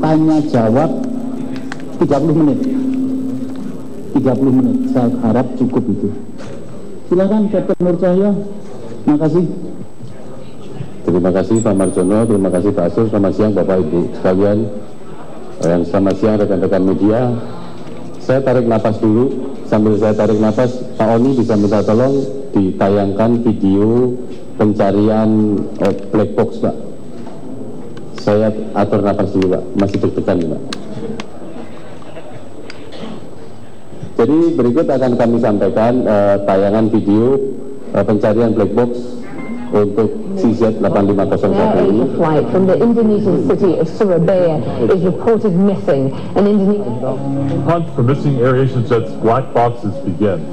tanya jawab 30 menit. 30 menit, saya harap cukup itu. Silakan Kapten Nur Cahyo. Terima kasih. Terima kasih Pak Marjono, terima kasih Pak Asus. Selamat siang Bapak Ibu sekalian. Selamat siang rekan-rekan media. Saya tarik napas dulu. Sambil saya tarik napas, Pak Oni bisa minta tolong ditayangkan video pencarian black box, Pak. Saya atur napas dulu, Pak. Masih deg-degan, Pak. Jadi berikut akan kami sampaikan tayangan video pencarian black box untuk CZ8501 ini. Flight from the Indonesian city of Surabaya is reported missing. An Indonesian hunt for missing air Asian jets black boxes begins.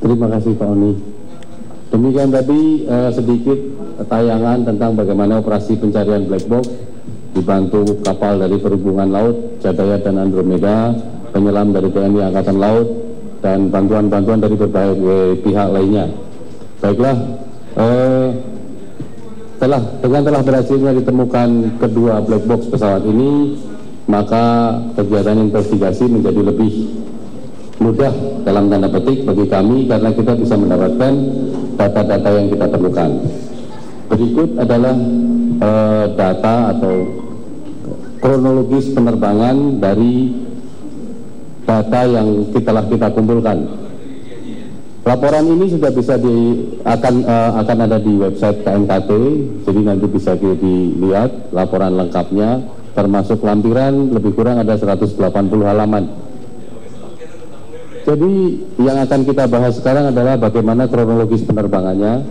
Terima kasih Pak Oni. Demikian tadi sedikit tayangan tentang bagaimana operasi pencarian black box dibantu kapal dari Perhubungan Laut, Jadaya dan Andromeda, penyelam dari TNI Angkatan Laut, dan bantuan-bantuan dari berbagai pihak lainnya. Baiklah, telah berhasilnya ditemukan kedua black box pesawat ini, maka kegiatan investigasi menjadi lebih mudah dalam tanda petik bagi kami karena kita bisa mendapatkan data-data yang kita perlukan. Berikut adalah data atau kronologis penerbangan dari data yang kita kumpulkan. Laporan ini sudah bisa akan ada di website KNKT, jadi nanti bisa dilihat laporan lengkapnya, termasuk lampiran lebih kurang ada 180 halaman. Jadi yang akan kita bahas sekarang adalah bagaimana kronologis penerbangannya,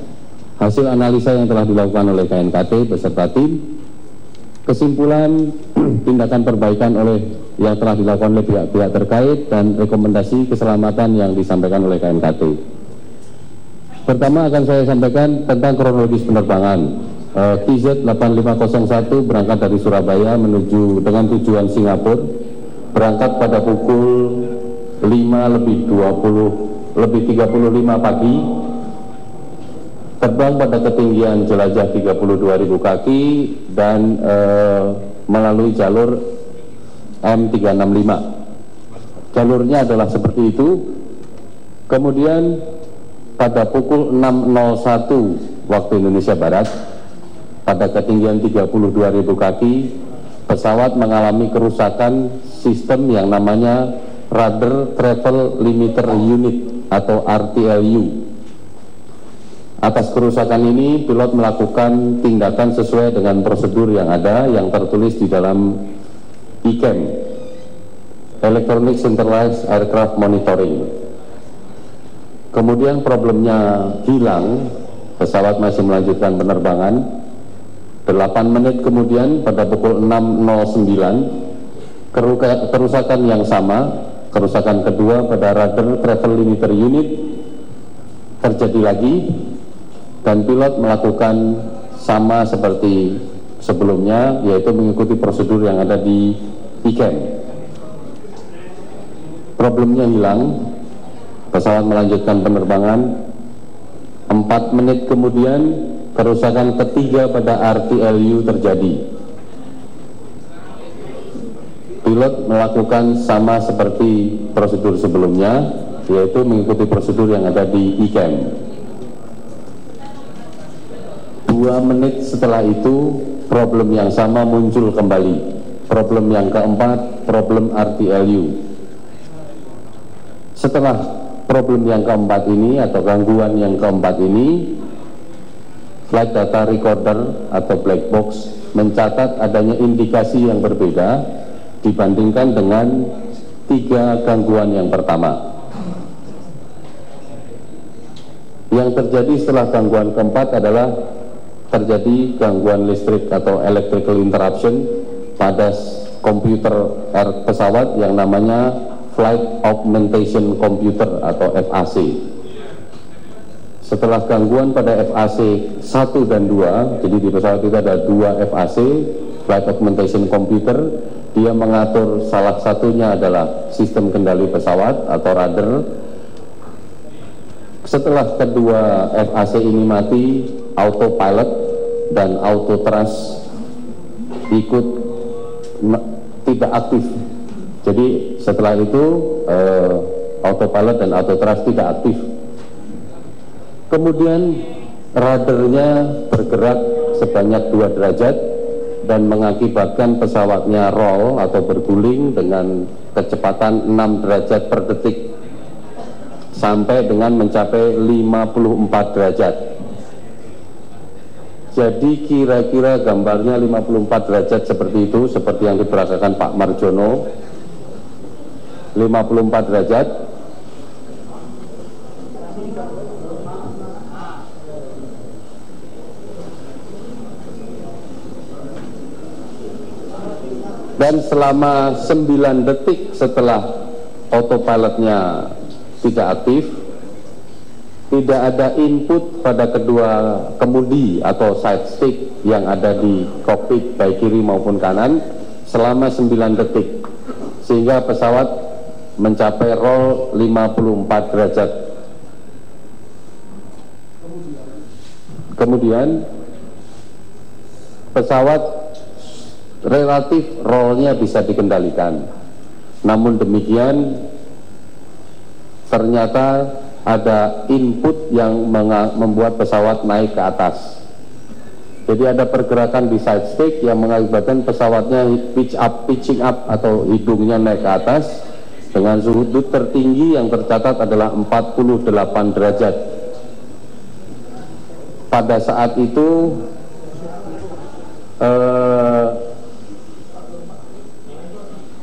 hasil analisa yang telah dilakukan oleh KNKT beserta tim, kesimpulan tindakan perbaikan yang telah dilakukan oleh pihak-pihak terkait, dan rekomendasi keselamatan yang disampaikan oleh KNKT. Pertama akan saya sampaikan tentang kronologis penerbangan. TZ 8501 berangkat dari Surabaya menuju dengan tujuan Singapura, berangkat pada pukul 5:35 pagi, terbang pada ketinggian jelajah 32.000 kaki dan melalui jalur M365. Jalurnya adalah seperti itu. Kemudian pada pukul 6.01 waktu Indonesia Barat, pada ketinggian 32.000 kaki, pesawat mengalami kerusakan sistem yang namanya Rudder Travel Limiter Unit atau RTLU. Atas kerusakan ini, pilot melakukan tindakan sesuai dengan prosedur yang ada, yang tertulis di dalam ECAM, Electronic Centralized Aircraft Monitoring. Kemudian problemnya hilang, pesawat masih melanjutkan penerbangan. 8 menit kemudian pada pukul 6.09, kerusakan yang sama, kerusakan kedua pada Rudder Travel Limiter Unit terjadi lagi, dan pilot melakukan sama seperti sebelumnya, yaitu mengikuti prosedur yang ada di ECAM. Problemnya hilang, pesawat melanjutkan penerbangan. 4 menit kemudian kerusakan ketiga pada RTLU terjadi. Pilot melakukan sama seperti prosedur sebelumnya, yaitu mengikuti prosedur yang ada di ECAM. 2 menit setelah itu problem yang sama muncul kembali. Problem yang keempat, problem RTLU. Setelah problem yang keempat ini atau gangguan yang keempat ini, flight data recorder atau black box mencatat adanya indikasi yang berbeda dibandingkan dengan 3 gangguan yang pertama. Yang terjadi setelah gangguan keempat adalah terjadi gangguan listrik atau electrical interruption pada komputer pesawat yang namanya Flight Augmentation Computer atau FAC. Setelah gangguan pada FAC 1 dan 2, jadi di pesawat itu ada 2 FAC, Flight Augmentation Computer, dia mengatur salah satunya adalah sistem kendali pesawat atau rudder. Setelah kedua FAC ini mati, autopilot dan auto thrust ikut tidak aktif. Jadi setelah itu autopilot dan auto thrust tidak aktif. Kemudian ruddernya bergerak sebanyak 2 derajat dan mengakibatkan pesawatnya roll atau berguling dengan kecepatan 6 derajat per detik sampai dengan mencapai 54 derajat. Jadi kira-kira gambarnya 54 derajat seperti itu, seperti yang diperagakan Pak Marjono. 54 derajat. Dan selama 9 detik setelah autopilotnya tidak aktif, tidak ada input pada kedua kemudi atau side stick yang ada di kokpit baik kiri maupun kanan selama 9 detik, sehingga pesawat mencapai roll 54 derajat. Kemudian pesawat relatif rollnya bisa dikendalikan. Namun demikian ternyata ada input yang membuat pesawat naik ke atas. Jadi ada pergerakan di side stick yang mengakibatkan pesawatnya pitching up atau hidungnya naik ke atas, dengan suhu sudut tertinggi yang tercatat adalah 48 derajat. Pada saat itu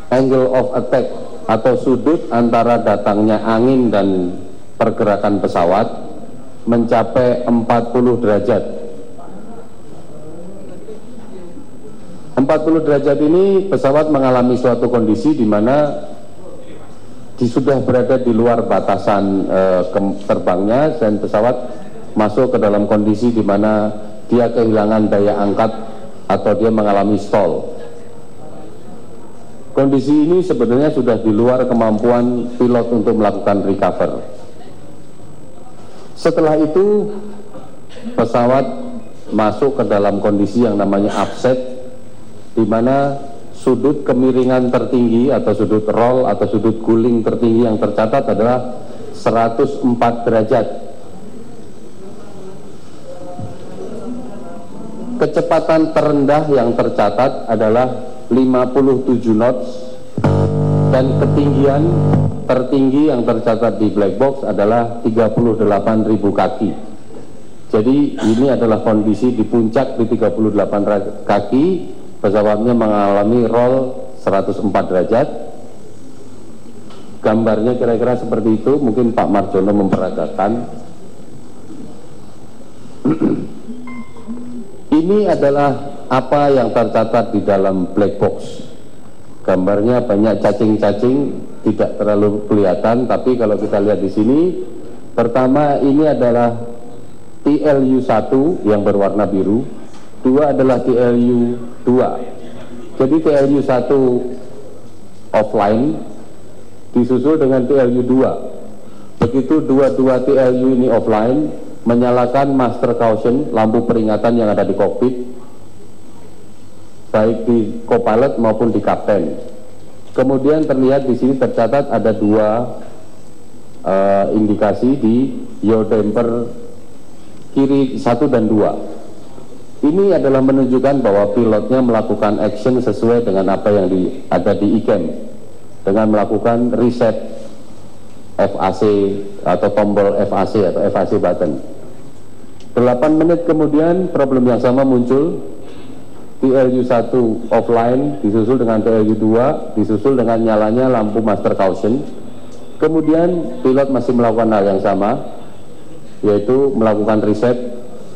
angle of attack atau sudut antara datangnya angin dan pergerakan pesawat mencapai 40 derajat. 40 derajat ini pesawat mengalami suatu kondisi di mana sudah berada di luar batasan terbangnya, dan pesawat masuk ke dalam kondisi di mana dia kehilangan daya angkat atau dia mengalami stall. Kondisi ini sebenarnya sudah di luar kemampuan pilot untuk melakukan recover. Setelah itu pesawat masuk ke dalam kondisi yang namanya upset, di mana sudut kemiringan tertinggi atau sudut roll atau sudut guling tertinggi yang tercatat adalah 104 derajat. Kecepatan terendah yang tercatat adalah 57 knots, dan ketinggian tertinggi yang tercatat di black box adalah 38.000 kaki. Jadi ini adalah kondisi di puncak di 38 kaki, pesawatnya mengalami roll 104 derajat. Gambarnya kira-kira seperti itu, mungkin Pak Marjono memperagakan. Ini adalah apa yang tercatat di dalam black box. Gambarnya banyak cacing-cacing, tidak terlalu kelihatan, tapi kalau kita lihat di sini, pertama ini adalah TLU-1 yang berwarna biru, 2 adalah TLU-2. Jadi TLU-1 offline disusul dengan TLU-2. Begitu dua-dua TLU ini offline, menyalakan master caution, lampu peringatan yang ada di kokpit, baik di co-pilot maupun di kapten. Kemudian terlihat di sini tercatat ada 2 indikasi di yaw damper kiri 1 dan 2. Ini adalah menunjukkan bahwa pilotnya melakukan action sesuai dengan apa yang ada di ICAM, dengan melakukan reset FAC atau tombol FAC atau FAC button. 8 menit kemudian problem yang sama muncul, TLU-1 offline disusul dengan TLU-2 disusul dengan nyalanya lampu master caution. Kemudian pilot masih melakukan hal yang sama, yaitu melakukan reset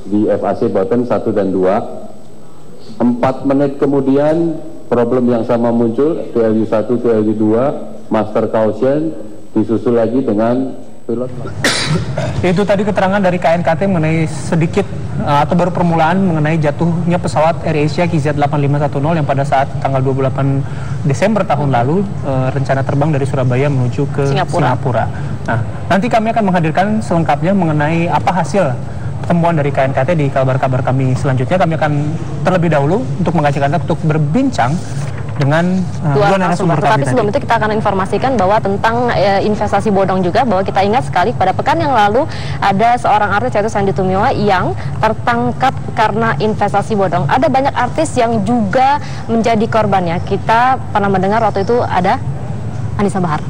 di FAC button 1 dan 2. 4 menit kemudian problem yang sama muncul, TLU-1 TLU-2 master caution disusul lagi dengan pilot. Itu tadi keterangan dari KNKT mengenai sedikit atau baru permulaan mengenai jatuhnya pesawat AirAsia KZ8510 yang pada saat tanggal 28 Desember tahun lalu rencana terbang dari Surabaya menuju ke Singapura. Nah, nanti kami akan menghadirkan selengkapnya mengenai apa hasil pertemuan dari KNKT di kabar-kabar kami selanjutnya. Kami akan terlebih dahulu untuk mengajak Anda untuk berbincang dengan dua narasumber kami. Tapi sebelum itu kita akan informasikan bahwa tentang investasi bodong juga, bahwa kita ingat sekali pada pekan yang lalu ada seorang artis yaitu Sandy Tumiwa yang tertangkap karena investasi bodong. Ada banyak artis yang juga menjadi korbannya. Kita pernah mendengar waktu itu ada Anissa Bahar.